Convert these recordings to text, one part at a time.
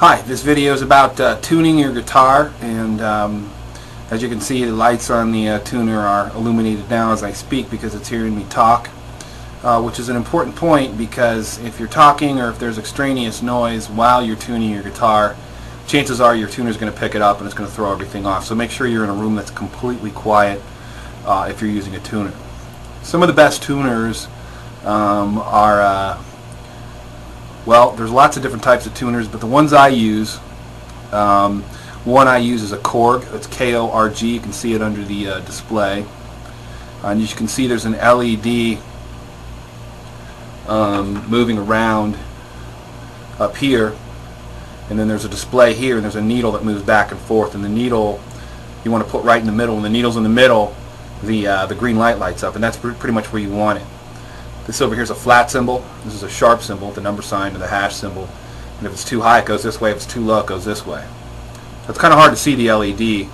Hi, this video is about tuning your guitar, and as you can see, the lights on the tuner are illuminated now as I speak because it's hearing me talk, which is an important point because if you're talking or if there's extraneous noise while you're tuning your guitar, chances are your tuner is going to pick it up and it's going to throw everything off. So make sure you're in a room that's completely quiet if you're using a tuner. Some of the best tuners well, there's lots of different types of tuners, but the ones I use, one I use is a Korg. It's K-O-R-G. You can see it under the display. And you can see there's an LED moving around up here, and then there's a display here, and there's a needle that moves back and forth, and the needle you want to put right in the middle. When the needle's in the middle, the green light lights up, and that's pretty much where you want it. This over here is a flat symbol. This is a sharp symbol, the number sign, and the hash symbol. And if it's too high, it goes this way. If it's too low, it goes this way. So it's kind of hard to see the LED,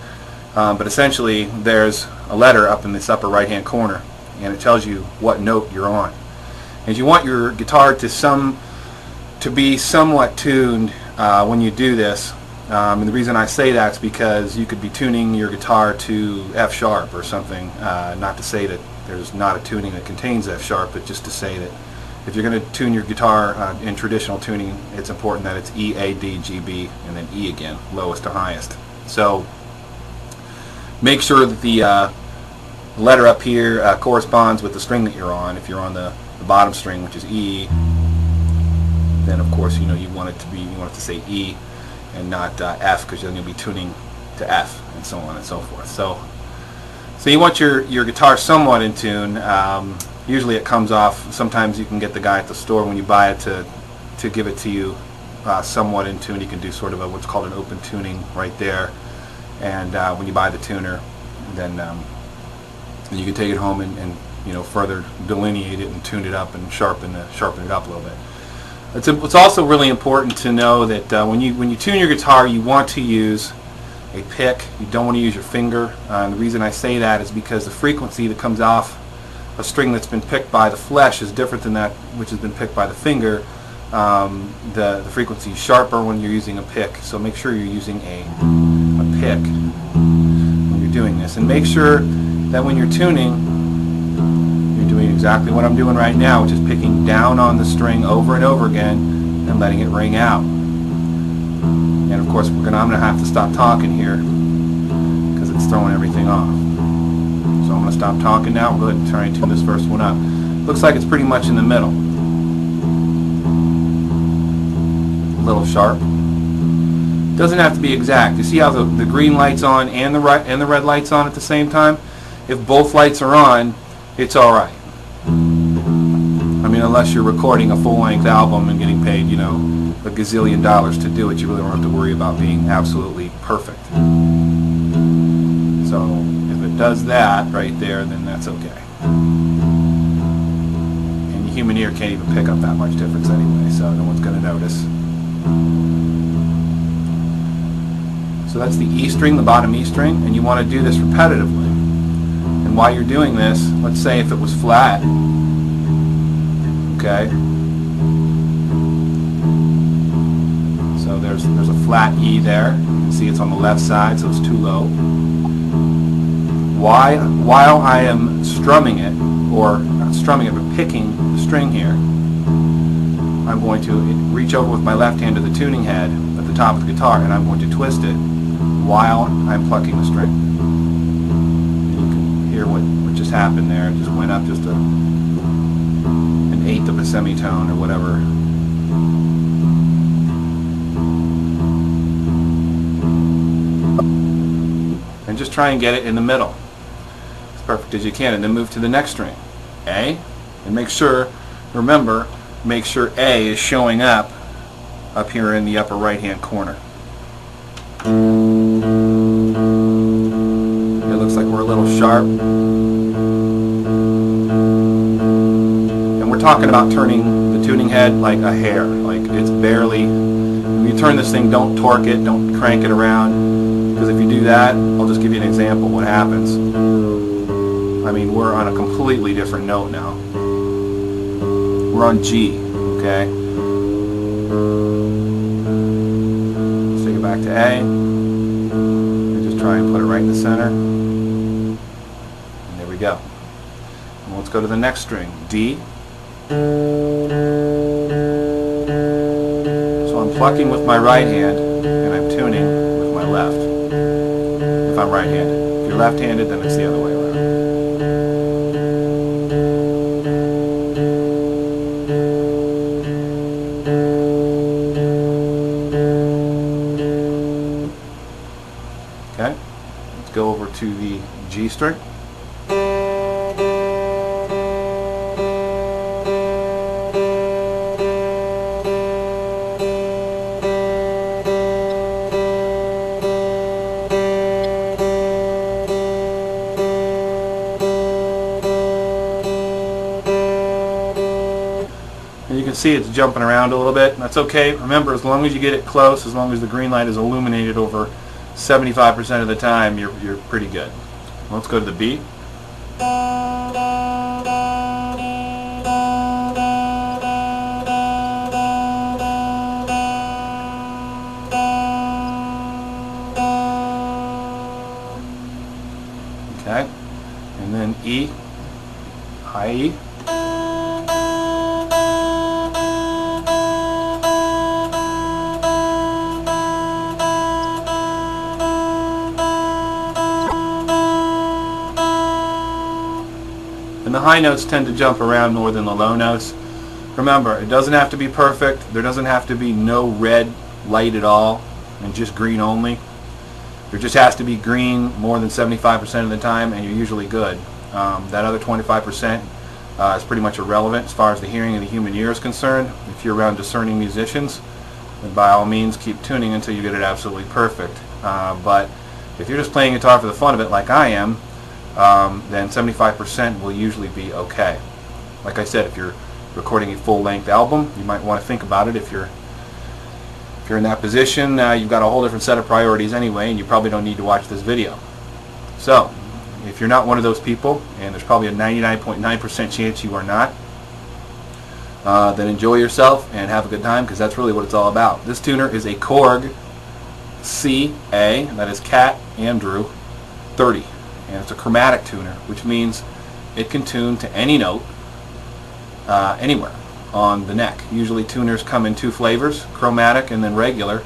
but essentially there's a letter up in this upper right-hand corner, and it tells you what note you're on. And you want your guitar to be somewhat tuned when you do this. And the reason I say that is because you could be tuning your guitar to F sharp or something. Not to say that there's not a tuning that contains F sharp, but just to say that if you're going to tune your guitar in traditional tuning, it's important that it's E, A, D, G, B, and then E again, lowest to highest. So make sure that the letter up here corresponds with the string that you're on. If you're on the bottom string, which is E, then of course you want it to say E and not F, because then you'll be tuning to F and so on and so forth. So you want your guitar somewhat in tune. Usually it comes off. Sometimes you can get the guy at the store when you buy it to give it to you somewhat in tune. You can do sort of what's called an open tuning right there. And when you buy the tuner, then you can take it home and further delineate it and tune it up and sharpen it up a little bit. It's also really important to know that when you tune your guitar, you want to use a pick. You don't want to use your finger. And the reason I say that is because the frequency that comes off a string that's been picked by the flesh is different than that which has been picked by the finger. The frequency is sharper when you're using a pick, so make sure you're using a pick when you're doing this. And make sure that when you're tuning, you're doing exactly what I'm doing right now, which is picking down on the string over and over again and letting it ring out. And of course I'm going to have to stop talking here because it's throwing everything off. So I'm going to stop talking now. We'll go ahead and try and tune this first one up. Looks like it's pretty much in the middle. A little sharp. Doesn't have to be exact. You see how the green light's on and the red light's on at the same time? If both lights are on, it's alright. I mean, unless you're recording a full-length album and getting paid, a gazillion dollars to do it, you really don't have to worry about being absolutely perfect. So if it does that right there, then that's okay. And the human ear can't even pick up that much difference anyway, so no one's going to notice. So that's the E string, the bottom E string, and you want to do this repetitively. And while you're doing this, let's say if it was flat, okay? So there's a flat E there. You can see it's on the left side, so it's too low. While I am strumming it, or not strumming it, but picking the string here, I'm going to reach over with my left hand to the tuning head at the top of the guitar, and I'm going to twist it while I'm plucking the string. And you can hear what just happened there. It just went up just an eighth of a semitone or whatever. And just try and get it in the middle as perfect as you can, and then move to the next string, A, and make sure A is showing up here in the upper right hand corner. It looks like we're a little sharp, and we're talking about turning the tuning head like a hair, like it's barely. When you turn this thing, don't torque it, don't crank it around, because if you do that, I'll just give you an example of what happens. I mean, we're on a completely different note now. We're on G, okay? back to A. And just try and put it right in the center. And there we go. And let's go to the next string, D. So I'm plucking with my right hand and I'm tuning with my left. If I'm right-handed. If you're left-handed, then it's the other way around. Okay, let's go over to the G string. And you can see it's jumping around a little bit. That's okay. Remember, as long as you get it close, as long as the green light is illuminated over 75% of the time, you're pretty good. Let's go to the B. Okay, and then E, high E. And the high notes tend to jump around more than the low notes. Remember, it doesn't have to be perfect. There doesn't have to be no red light at all and just green only. There just has to be green more than 75% of the time and you're usually good. That other 25% is pretty much irrelevant as far as the hearing of the human ear is concerned. If you're around discerning musicians, then by all means keep tuning until you get it absolutely perfect. But if you're just playing guitar for the fun of it like I am, then 75% will usually be okay. Like I said, if you're recording a full-length album, you might want to think about it. If you're in that position, you've got a whole different set of priorities anyway, and you probably don't need to watch this video. So, if you're not one of those people, and there's probably a 99.9% chance you are not, then enjoy yourself and have a good time, because that's really what it's all about. This tuner is a Korg CA, that is Cat Andrew 30. And it's a chromatic tuner, which means it can tune to any note anywhere on the neck. Usually tuners come in two flavors, chromatic and then regular.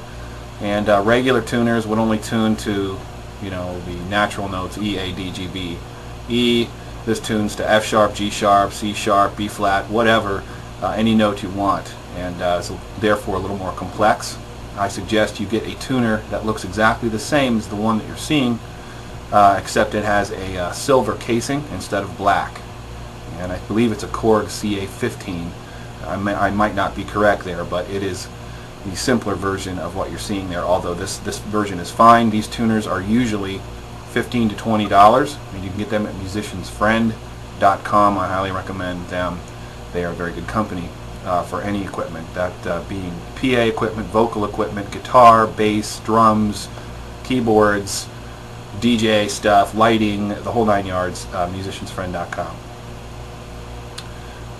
And regular tuners would only tune to, the natural notes E, A, D, G, B. E, this tunes to F sharp, G sharp, C sharp, B flat, whatever, any note you want. And it's therefore a little more complex. I suggest you get a tuner that looks exactly the same as the one that you're seeing, except it has a silver casing instead of black. And I believe it's a Korg CA15. I might not be correct there, but it is the simpler version of what you're seeing there, although this version is fine. These tuners are usually $15 to $20, and you can get them at musiciansfriend.com. I highly recommend them. They are a very good company for any equipment, that being PA equipment, vocal equipment, guitar, bass, drums, keyboards, DJ stuff, lighting, the whole 9 yards, musiciansfriend.com.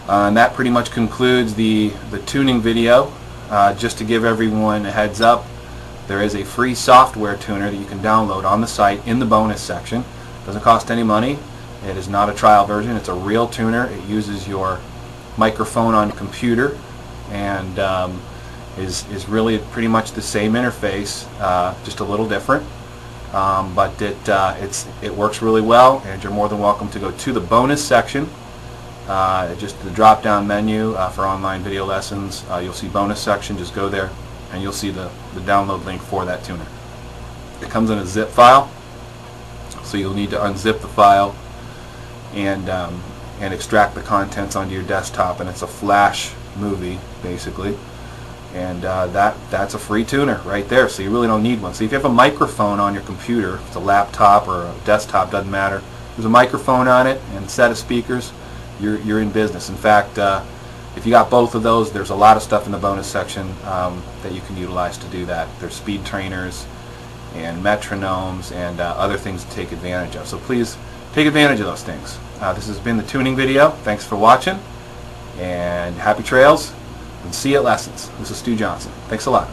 And that pretty much concludes the tuning video. Just to give everyone a heads up, there is a free software tuner that you can download on the site in the bonus section. It doesn't cost any money. It is not a trial version. It's a real tuner. It uses your microphone on your computer and is really pretty much the same interface, just a little different. But it works really well, and you're more than welcome to go to the bonus section. Just the drop down menu for online video lessons, you'll see bonus section. Just go there and you'll see the download link for that tuner. It comes in a zip file, so you'll need to unzip the file and extract the contents onto your desktop, and it's a flash movie basically. And that's a free tuner right there, so you really don't need one. So if you have a microphone on your computer, if it's a laptop or a desktop, doesn't matter, there's a microphone on it and a set of speakers, you're in business. In fact, if you got both of those, there's a lot of stuff in the bonus section that you can utilize to do that. There's speed trainers and metronomes and other things to take advantage of. So please take advantage of those things. This has been the tuning video. Thanks for watching, and happy trails, and see you at lessons. This is Stu Johnson. Thanks a lot.